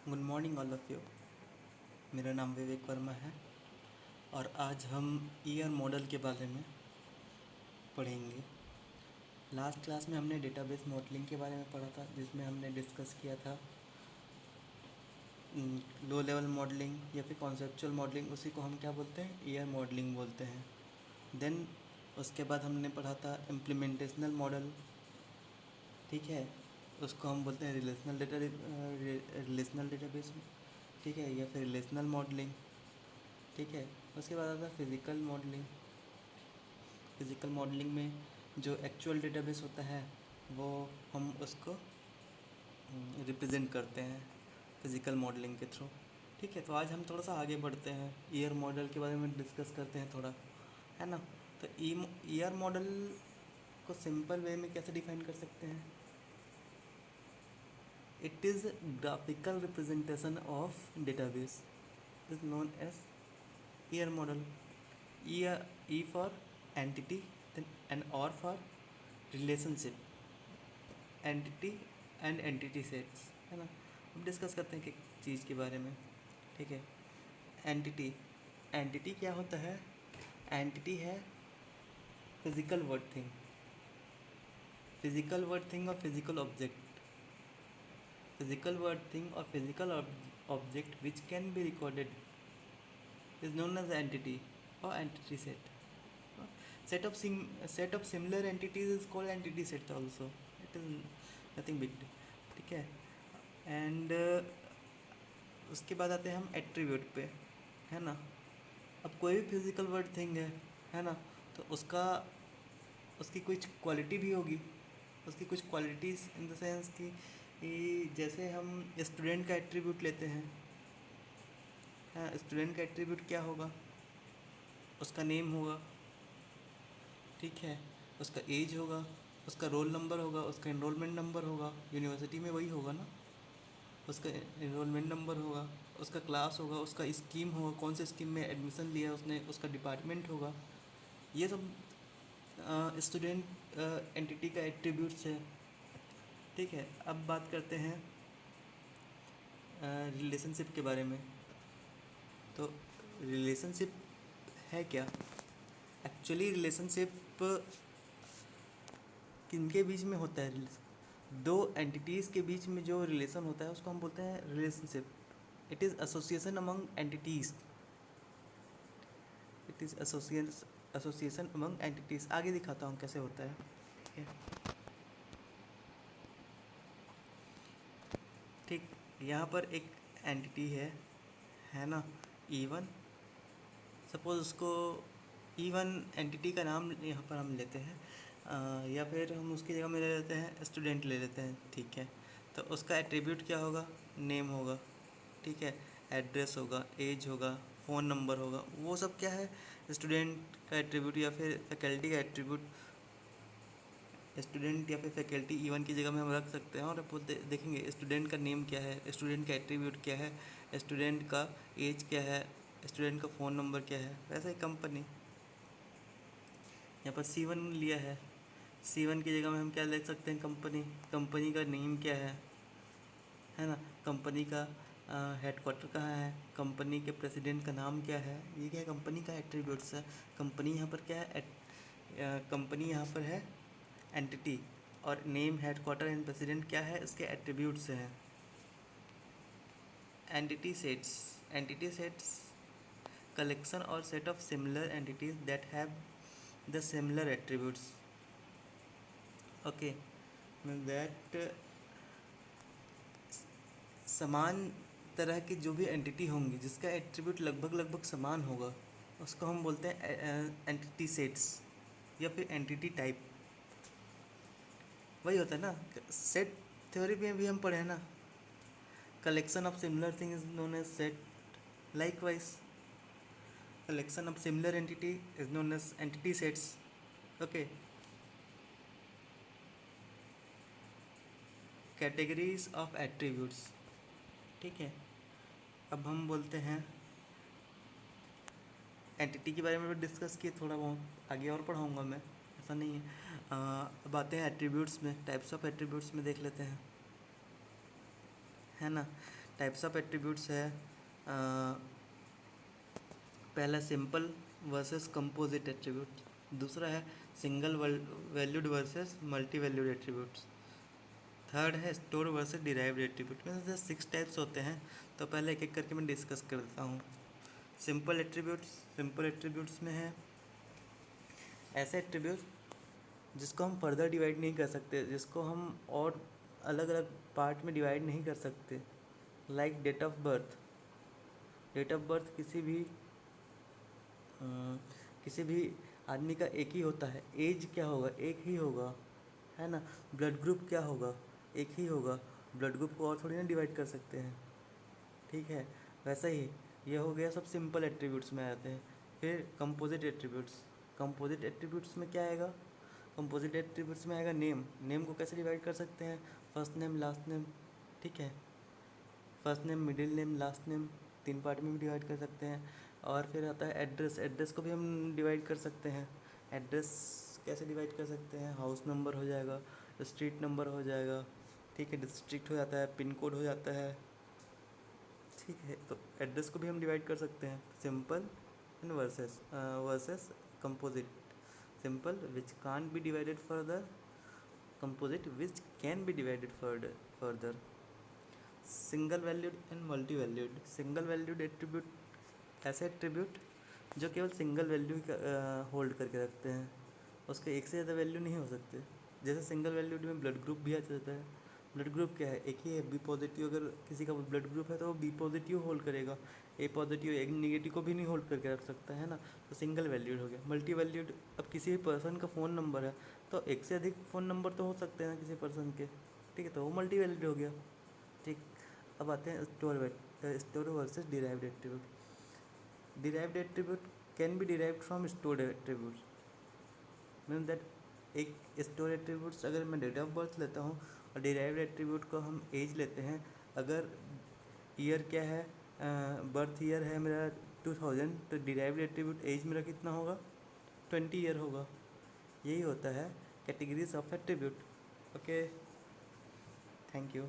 Good morning all of you. मेरा नाम विवेक वर्मा है और आज हम ईयर मॉडल के बारे में पढ़ेंगे। लास्ट क्लास में हमने डेटाबेस मॉडलिंग के बारे में पढ़ा था, जिसमें हमने डिस्कस किया था लो लेवल मॉडलिंग या फिर कॉन्सेप्चुअल मॉडलिंग। उसी को हम क्या बोलते हैं, ईयर मॉडलिंग बोलते हैं। देन उसके बाद हमने पढ़ा था इम्प्लीमेंटेशनल मॉडल, ठीक है, उसको हम बोलते हैं रिलेशनल डेटाबेस, ठीक है, या फिर रिलेशनल मॉडलिंग, ठीक है। उसके बाद आता है फिज़िकल मॉडलिंग। फिज़िकल मॉडलिंग में जो एक्चुअल डेटाबेस होता है वो हम उसको रिप्रेजेंट करते हैं फिज़िकल मॉडलिंग के थ्रू, ठीक है। तो आज हम थोड़ा सा आगे बढ़ते हैं, ईयर मॉडल के बारे में डिस्कस करते हैं थोड़ा, है ना। तो ईयर मॉडल को सिंपल वे में कैसे डिफाइन कर सकते हैं? It is graphical representation of database is known as ER model. E for entity, then and R for relationship, entity and entity sets, है ना। हम डिस्कस करते हैं कि चीज़ के बारे में, ठीक है। एंटिटी क्या होता है? एंटिटी है फिजिकल वर्ड थिंग और physical object which can be recorded is known as entity or entity set. Set of similar entities is called entity set also. It is nothing big, ठीक है। And उसके बाद आते हैं हम attribute पे, है ना। अब कोई भी फिजिकल वर्ड थिंग है ना, तो उसकी कुछ क्वालिटी भी होगी। उसकी कुछ क्वालिटीज़ इन द सेंस कि जैसे हम स्टूडेंट का एट्रीब्यूट लेते हैं, हाँ, स्टूडेंट का एट्रीब्यूट क्या होगा? उसका नेम होगा, ठीक है, उसका एज होगा, उसका रोल नंबर होगा, उसका इनरोलमेंट नंबर होगा, यूनिवर्सिटी में वही होगा ना, उसका इनरोलमेंट नंबर होगा, उसका क्लास होगा, उसका स्कीम होगा, कौन से स्कीम में एडमिशन लिया उसने, उसका डिपार्टमेंट होगा। ये सब स्टूडेंट एंटिटी का एट्रीब्यूट्स है, ठीक है। अब बात करते हैं रिलेशनशिप के बारे में। तो रिलेशनशिप है क्या? एक्चुअली रिलेशनशिप किनके बीच में होता है? दो एंटिटीज़ के बीच में जो रिलेशन होता है उसको हम बोलते हैं relationship. It is association among entities. Association among entities. आगे दिखाता हूँ कैसे होता है, ठीक है। ठीक, यहाँ पर एक एंटिटी है ना, E1। सपोज़ उसको E1 एंटिटी का नाम यहाँ पर हम लेते हैं, या फिर हम उसकी जगह में ले लेते हैं स्टूडेंट ले लेते हैं, ठीक है। तो उसका एट्रीब्यूट क्या होगा? नेम होगा, ठीक है, एड्रेस होगा, एज होगा, फ़ोन नंबर होगा। वो सब क्या है? स्टूडेंट का एट्रीब्यूट या फिर फैकल्टी का एट्रीब्यूट। स्टूडेंट या फिर फैकल्टी E1 की जगह में हम रख सकते हैं और देखेंगे स्टूडेंट का नेम क्या है, स्टूडेंट का एट्रीब्यूट क्या है, स्टूडेंट का एज क्या है, स्टूडेंट का फ़ोन नंबर क्या है। वैसे ही कंपनी, यहाँ पर C1 लिया है, C1 की जगह में हम क्या लिख सकते हैं? कंपनी का नेम क्या है ना, कंपनी का हेडक्वार्टर कहाँ है, कंपनी के प्रेसिडेंट का नाम क्या है। ये क्या है? कंपनी का एट्रीब्यूट्स है। कंपनी यहाँ पर क्या है? कंपनी यहाँ पर है एंटिटी, और नेम, हेडक्वार्टर एंड प्रेसिडेंट क्या है? इसके एट्रीब्यूट्स हैं। एंटिटी सेट्स कलेक्शन और set of similar entities that have the similar attributes. Okay, that समान तरह की जो भी एंटिटी होंगी जिसका एट्रीब्यूट लगभग समान होगा, उसको हम बोलते हैं एंटिटी सेट्स या फिर एंटिटी टाइप। वही होता है ना, सेट थ्योरी में भी हम पढ़े हैं ना, collection of similar thing is known as set. Likewise collection of similar entity is known as entity sets. Okay, categories of attributes, ठीक है। अब हम बोलते हैं एंटिटी के बारे में भी डिस्कस किए थोड़ा बहुत, आगे और पढ़ाऊँगा मैं, ऐसा नहीं है। अब आते हैं एट्रीब्यूट्स में, टाइप्स ऑफ एट्रीब्यूट्स में देख लेते हैं, है ना। टाइप्स ऑफ एट्रीब्यूट्स है, पहला सिंपल वर्सेस कंपोजिट एट्रीब्यूट, दूसरा है single valued versus multi valued attributes, third है स्टोर वर्सेस डिराइव्ड एट्रीब्यूट। में से 6 टाइप्स होते हैं, तो पहले एक एक करके मैं डिस्कस कर देता हूँ। सिंपल एट्रीब्यूट्स में है ऐसे एट्रीब्यूट जिसको हम फर्दर डिवाइड नहीं कर सकते, जिसको हम और अलग अलग पार्ट में डिवाइड नहीं कर सकते, like date of birth. Date of birth किसी भी आदमी का एक ही होता है, एज क्या होगा एक ही होगा, है ना। ब्लड ग्रुप क्या होगा एक ही होगा, ब्लड ग्रुप को और थोड़ी ना डिवाइड कर सकते हैं, ठीक है। वैसा ही ये हो गया, सब सिंपल एट्रीब्यूट्स में आते हैं। फिर कंपोजिट एट्रीब्यूट्स में क्या आएगा, कंपोजिट एट्रीब्यूट्स में आएगा नेम को कैसे डिवाइड कर सकते हैं, फर्स्ट नेम लास्ट नेम, ठीक है। First name middle name last name 3 part में भी डिवाइड कर सकते हैं। और फिर आता है एड्रेस को भी हम डिवाइड कर सकते हैं। एड्रेस कैसे डिवाइड कर सकते हैं, हाउस नंबर हो जाएगा, स्ट्रीट नंबर हो जाएगा, ठीक है, डिस्ट्रिक्ट हो जाता है, पिन कोड हो जाता है, ठीक है। तो एड्रेस को भी हम डिवाइड कर सकते हैं, simple and versus composite. Simple which can't be divided further, composite which can be divided further. Single valued and multi valued. Single valued attribute ऐसे एट्रीब्यूट जो केवल सिंगल वैल्यू होल्ड करके रखते हैं, उसके एक से ज़्यादा वैल्यू नहीं हो सकते। जैसे सिंगल वैल्यूड में ब्लड ग्रुप भी आ जाता है। ब्लड ग्रुप क्या है, एक ही है, बी पॉजिटिव। अगर किसी का ब्लड ग्रुप है तो वो बी पॉजिटिव होल्ड करेगा, ए पॉजिटिव ए नेगेटिव को भी नहीं होल्ड करके रख सकता है ना। तो सिंगल वैल्यूड हो गया। मल्टी वैल्यूड, अब किसी भी पर्सन का फ़ोन नंबर है तो एक से अधिक फ़ोन नंबर तो हो सकते हैं ना किसी पर्सन के, ठीक है, तो वो मल्टी वैल्यूड हो गया, ठीक। अब आते हैं store versus derived attribute. Derived attribute can be derived from stored attribute, mean that एक स्टोर एट्रीब्यूट्स अगर मैं डेट ऑफ बर्थ लेता हूँ और डिराइव्ड एट्रीब्यूट को हम एज लेते हैं। अगर ईयर क्या है, बर्थ ईयर है मेरा 2000, तो डिराइव्ड एट्रीब्यूट एज मेरा कितना होगा, 20 ईयर होगा। यही होता है categories of attribute. Okay, thank you.